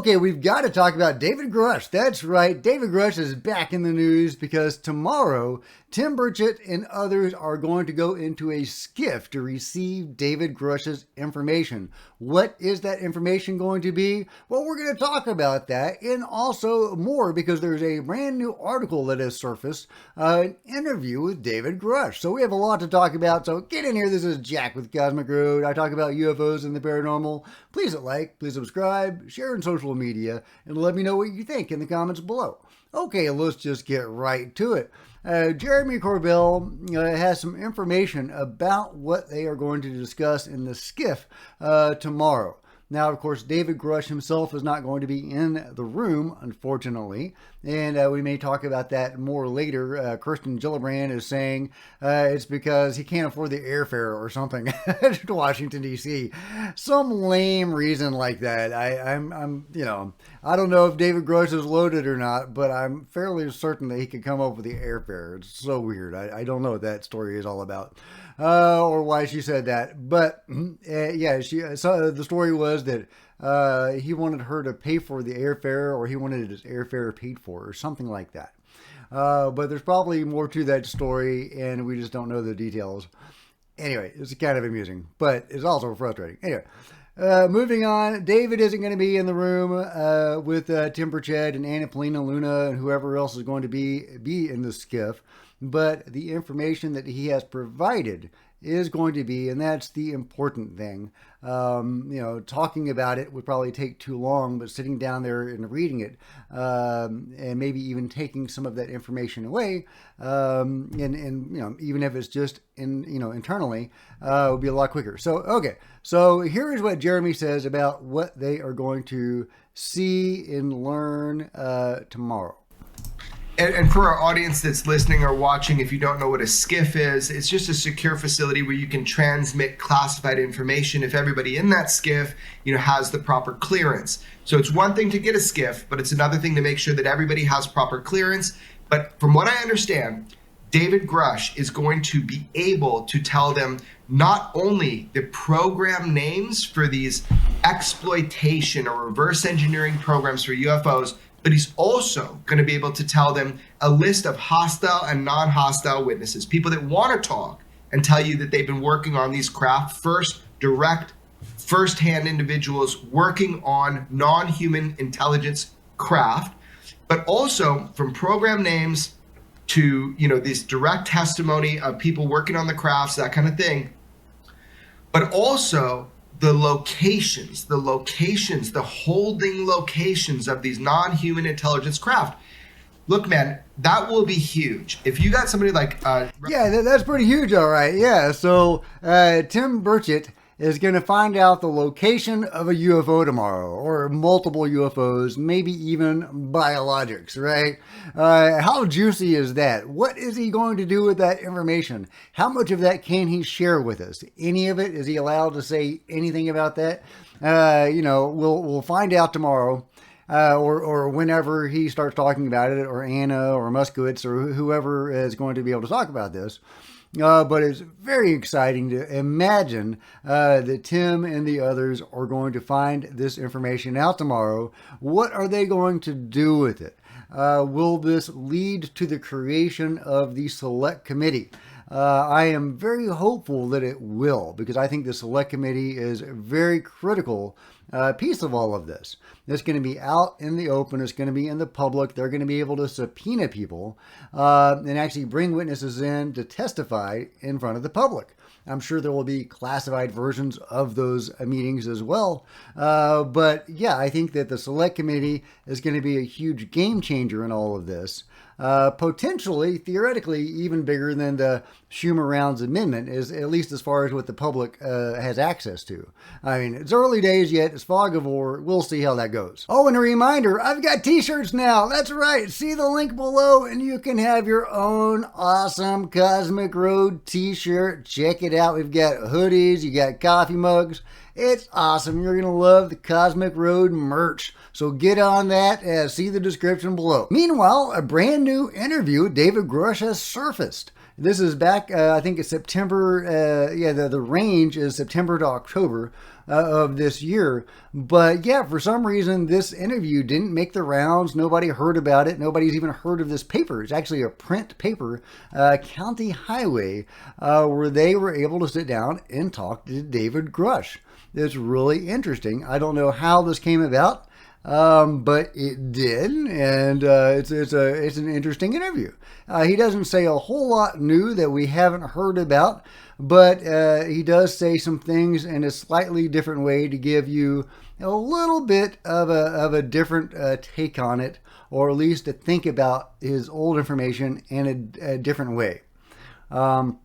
Okay, we've got to talk about David Grusch. That's right, David Grusch is back in the news because tomorrow, Tim Burchett and others are going to go into a SCIF to receive David Grusch's information. What is that information going to be? Well, we're going to talk about that and also more because there's a brand new article that has surfaced, an interview with David Grusch. So we have a lot to talk about. So get in here. This is Jack with Cosmic Road. I talk about UFOs and the paranormal. Please hit like, please subscribe, share on social media, and let me know what you think in the comments below. Okay, let's just get right to it. Jeremy Corbell has some information about what they are going to discuss in the SCIF tomorrow. Now, of course, David Grusch himself is not going to be in the room, unfortunately, and we may talk about that more later. Kirsten Gillibrand is saying it's because he can't afford the airfare or something to Washington, D.C. Some lame reason like that. I'm, I don't know if David Grusch is loaded or not, but I'm fairly certain that he could come up with the airfare. It's so weird. I don't know what that story is all about. Or why she said that, but yeah, the story was that he wanted her to pay for the airfare, or he wanted his airfare paid for, or something like that. But there's probably more to that story, and we just don't know the details. Anyway, it's kind of amusing, but it's also frustrating. Anyway, moving on, David isn't going to be in the room with Tim Burchett and Anna Polina Luna and whoever else is going to be in the SCIF. But the information that he has provided is going to be, and that's the important thing. Talking about it would probably take too long, but sitting down there and reading it, and maybe even taking some of that information away, and even if it's just internally, would be a lot quicker. So here is what Jeremy says about what they are going to see and learn tomorrow. And for our audience that's listening or watching, if you don't know what a SCIF is, it's just a secure facility where you can transmit classified information if everybody in that SCIF, has the proper clearance. So it's one thing to get a SCIF, but it's another thing to make sure that everybody has proper clearance. But from what I understand, David Grusch is going to be able to tell them not only the program names for these exploitation or reverse engineering programs for UFOs, but he's also going to be able to tell them a list of hostile and non-hostile witnesses, people that want to talk and tell you that they've been working on these craft, first-hand individuals working on non-human intelligence craft, but also from program names to, this direct testimony of people working on the crafts, that kind of thing, but also the locations, the holding locations of these non-human intelligence craft. Look, man, that will be huge. If you got somebody like... yeah, that's pretty huge, all right. Yeah, so Tim Burchett is going to find out the location of a UFO tomorrow, or multiple UFOs, maybe even biologics, right? How juicy is that? What is he going to do with that information? How much of that can he share with us? Any of it? Is he allowed to say anything about that? We'll find out tomorrow. Or whenever he starts talking about it, or Anna or Muskowitz or whoever is going to be able to talk about this. But it's very exciting to imagine that Tim and the others are going to find this information out tomorrow. What are they going to do with it? Will this lead to the creation of the select committee? I am very hopeful that it will, because I think the select committee is a very critical piece of all of this. It's going to be out in the open. It's going to be in the public. They're going to be able to subpoena people and actually bring witnesses in to testify in front of the public. I'm sure there will be classified versions of those meetings as well. But yeah, I think that the select committee is going to be a huge game changer in all of this. Potentially, theoretically, even bigger than the Schumer Rounds Amendment, is at least as far as what the public has access to. I mean, it's early days yet. It's fog of war. We'll see how that goes. Oh, and a reminder, I've got t-shirts now. That's right. See the link below and you can have your own awesome Cosmic Road t-shirt. Check it out. We've got hoodies. You got coffee mugs. It's awesome. You're going to love the Cosmic Road merch. So get on that and see the description below. Meanwhile, a brand new interview with David Grusch has surfaced. This is back, I think it's September. The range is September to October of this year. But yeah, for some reason, this interview didn't make the rounds. Nobody heard about it. Nobody's even heard of this paper. It's actually a print paper, County Highway, where they were able to sit down and talk to David Grusch. It's really interesting. I don't know how this came about. But it did, and it's an interesting interview. He doesn't say a whole lot new that we haven't heard about, but he does say some things in a slightly different way to give you a little bit of a different take on it, or at least to think about his old information in a different way. So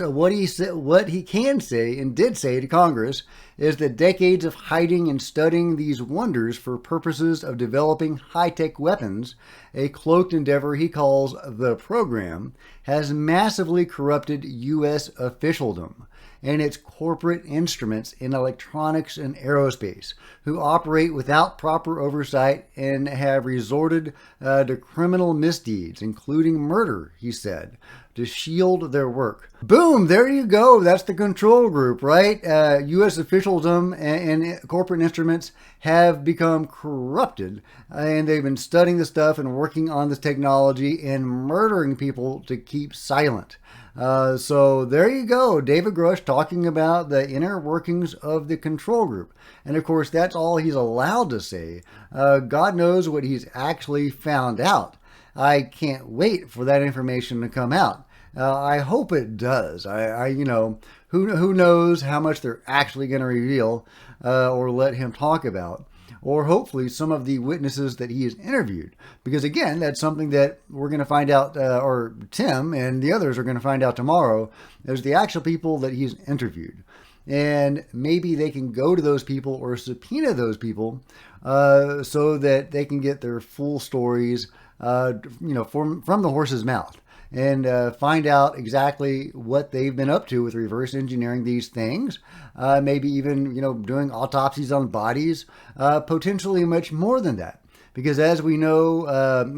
what he can say and did say to Congress is that decades of hiding and studying these wonders for purposes of developing high-tech weapons, a cloaked endeavor he calls the program, has massively corrupted U.S. officialdom and its corporate instruments in electronics and aerospace, who operate without proper oversight and have resorted to criminal misdeeds, including murder, he said, to shield their work. Boom, there you go. That's the control group, right? U.S. officialdom and corporate instruments have become corrupted, and they've been studying this stuff and working on this technology and murdering people to keep silent. So there you go. David Grusch talking about the inner workings of the control group. And of course, that's all he's allowed to say. God knows what he's actually found out. I can't wait for that information to come out. I hope it does. Who knows how much they're actually going to reveal or let him talk about, or hopefully some of the witnesses that he has interviewed. Because again, that's something that we're going to find out, or Tim and the others are going to find out tomorrow, is the actual people that he's interviewed. And maybe they can go to those people or subpoena those people so that they can get their full stories from the horse's mouth, and find out exactly what they've been up to with reverse engineering these things, maybe even, doing autopsies on bodies, potentially much more than that. Because as we know,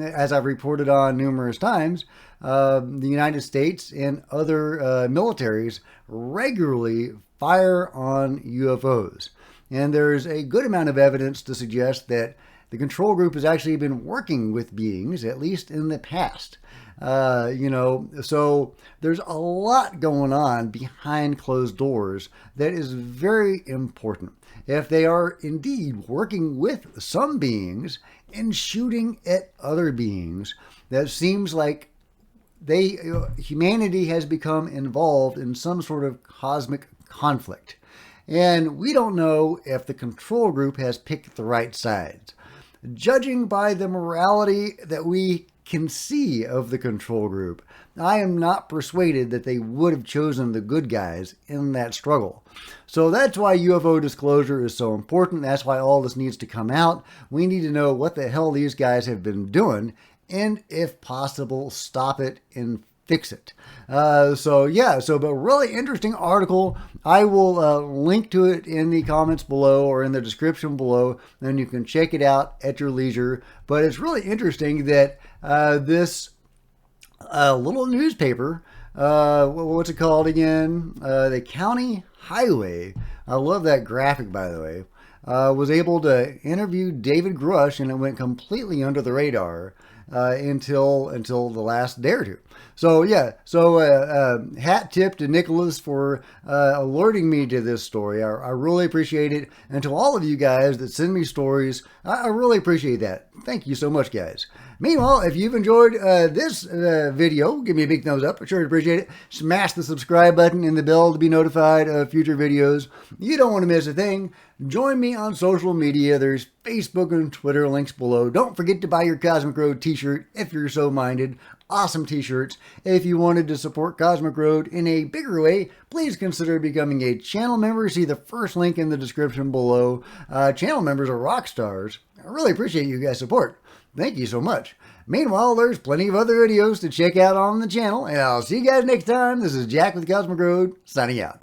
as I've reported on numerous times, the United States and other militaries regularly fire on UFOs. And there's a good amount of evidence to suggest that the control group has actually been working with beings, at least in the past. So there's a lot going on behind closed doors that is very important. If they are indeed working with some beings and shooting at other beings, that seems like humanity has become involved in some sort of cosmic conflict. And we don't know if the control group has picked the right sides. Judging by the morality that we can see of the control group, I am not persuaded that they would have chosen the good guys in that struggle. So that's why UFO disclosure is so important. That's why all this needs to come out. We need to know what the hell these guys have been doing, and if possible, stop it and fix it. But really interesting article. I will link to it in the comments below or in the description below, and you can check it out at your leisure. But it's really interesting that this little newspaper, what's it called again? The County Highway. I love that graphic, by the way. Was able to interview David Grusch, and it went completely under the radar until the last day or two. So hat tip to Nicholas for alerting me to this story. I really appreciate it. And to all of you guys that send me stories, I really appreciate that. Thank you so much, guys. Meanwhile, if you've enjoyed this video, give me a big thumbs up. I sure appreciate it. Smash the subscribe button and the bell to be notified of future videos. You don't want to miss a thing. Join me on social media. There's Facebook and Twitter links below. Don't forget to buy your Cosmic Road t-shirt if you're so minded. Awesome t-shirts. If you wanted to support Cosmic Road in a bigger way, please consider becoming a channel member. See the first link in the description below. Channel members are rock stars. I really appreciate you guys' support. Thank you so much. Meanwhile, there's plenty of other videos to check out on the channel, and I'll see you guys next time. This is Jack with Cosmic Road, signing out.